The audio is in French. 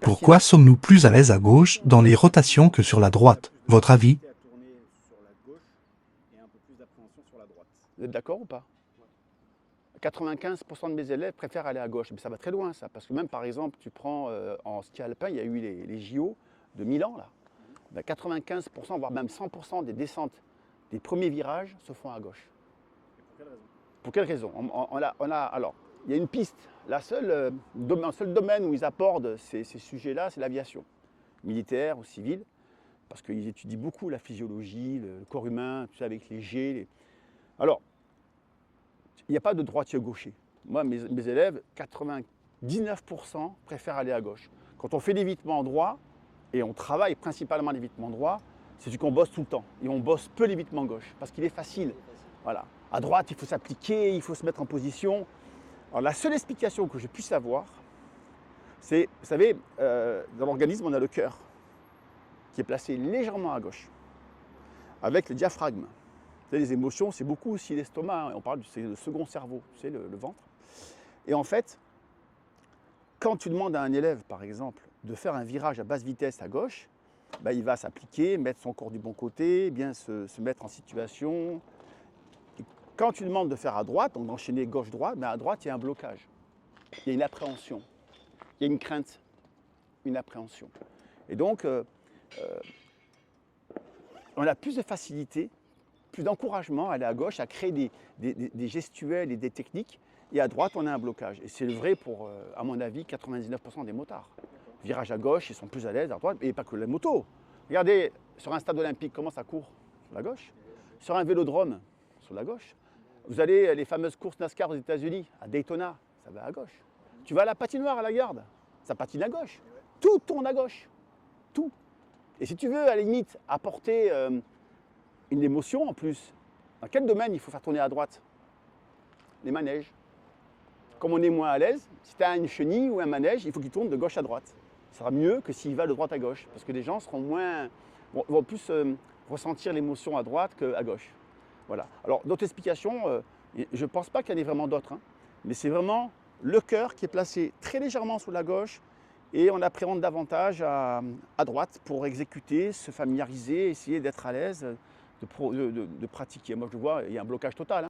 Pourquoi sommes-nous plus à l'aise à gauche dans les rotations que sur la droite? Votre avis? Vous êtes d'accord ou pas? 95% de mes élèves préfèrent aller à gauche, mais ça va très loin ça, parce que même par exemple, tu prends en ski alpin, il y a eu les JO de Milan là. Ben, 95%, voire même 100% des descentes des premiers virages se font à gauche. Pour quelle raison? Alors, il y a une piste. Le seul domaine où ils abordent ces sujets-là, c'est l'aviation, militaire ou civile, parce qu'ils étudient beaucoup la physiologie, le corps humain, tout ça avec les G. Alors, il n'y a pas de droitier-gaucher. Moi, mes élèves, 99% préfèrent aller à gauche. Quand on fait l'évitement droit, et on travaille principalement l'évitement droit, c'est qu'on bosse tout le temps. Et on bosse peu l'évitement gauche, parce qu'il est facile. Voilà. À droite, il faut s'appliquer, il faut se mettre en position. Alors la seule explication que je puisse avoir, c'est, vous savez, dans l'organisme, on a le cœur, qui est placé légèrement à gauche, avec le diaphragme. Vous savez, les émotions, c'est beaucoup aussi l'estomac, hein. On parle du second cerveau, c'est le ventre. Et en fait, quand tu demandes à un élève, par exemple, de faire un virage à basse vitesse à gauche, ben, il va s'appliquer, mettre son corps du bon côté, bien se mettre en situation. Et quand tu demandes de faire à droite, donc d'enchaîner gauche-droite, ben à droite, il y a un blocage. Il y a une appréhension, il y a une crainte, une appréhension. Et donc, on a plus de facilité, plus d'encouragement à aller à gauche, à créer des gestuels et des techniques. Et à droite, on a un blocage. Et c'est vrai pour, à mon avis, 99% des motards. Virage à gauche, ils sont plus à l'aise à droite, et pas que les motos. Regardez, sur un stade olympique, comment ça court? Sur la gauche. Sur un vélodrome, sur la gauche. Vous allez les fameuses courses NASCAR aux États-Unis, à Daytona, ça va à gauche. Tu vas à la patinoire à la Garde, ça patine à gauche. Tout tourne à gauche. Tout. Et si tu veux, à la limite, apporter une émotion en plus, dans quel domaine il faut faire tourner à droite? Les manèges. Comme on est moins à l'aise, si tu as une chenille ou un manège, il faut qu'il tourne de gauche à droite. Ça sera mieux que s'il va de droite à gauche, parce que les gens vont plus ressentir l'émotion à droite qu'à gauche. Voilà. Alors, d'autres explications, je ne pense pas qu'il y en ait vraiment d'autres, hein, mais c'est vraiment le cœur qui est placé très légèrement sous la gauche et on appréhende davantage à droite pour exécuter, se familiariser, essayer d'être à l'aise, de pratiquer. Moi, je vois, il y a un blocage total, hein.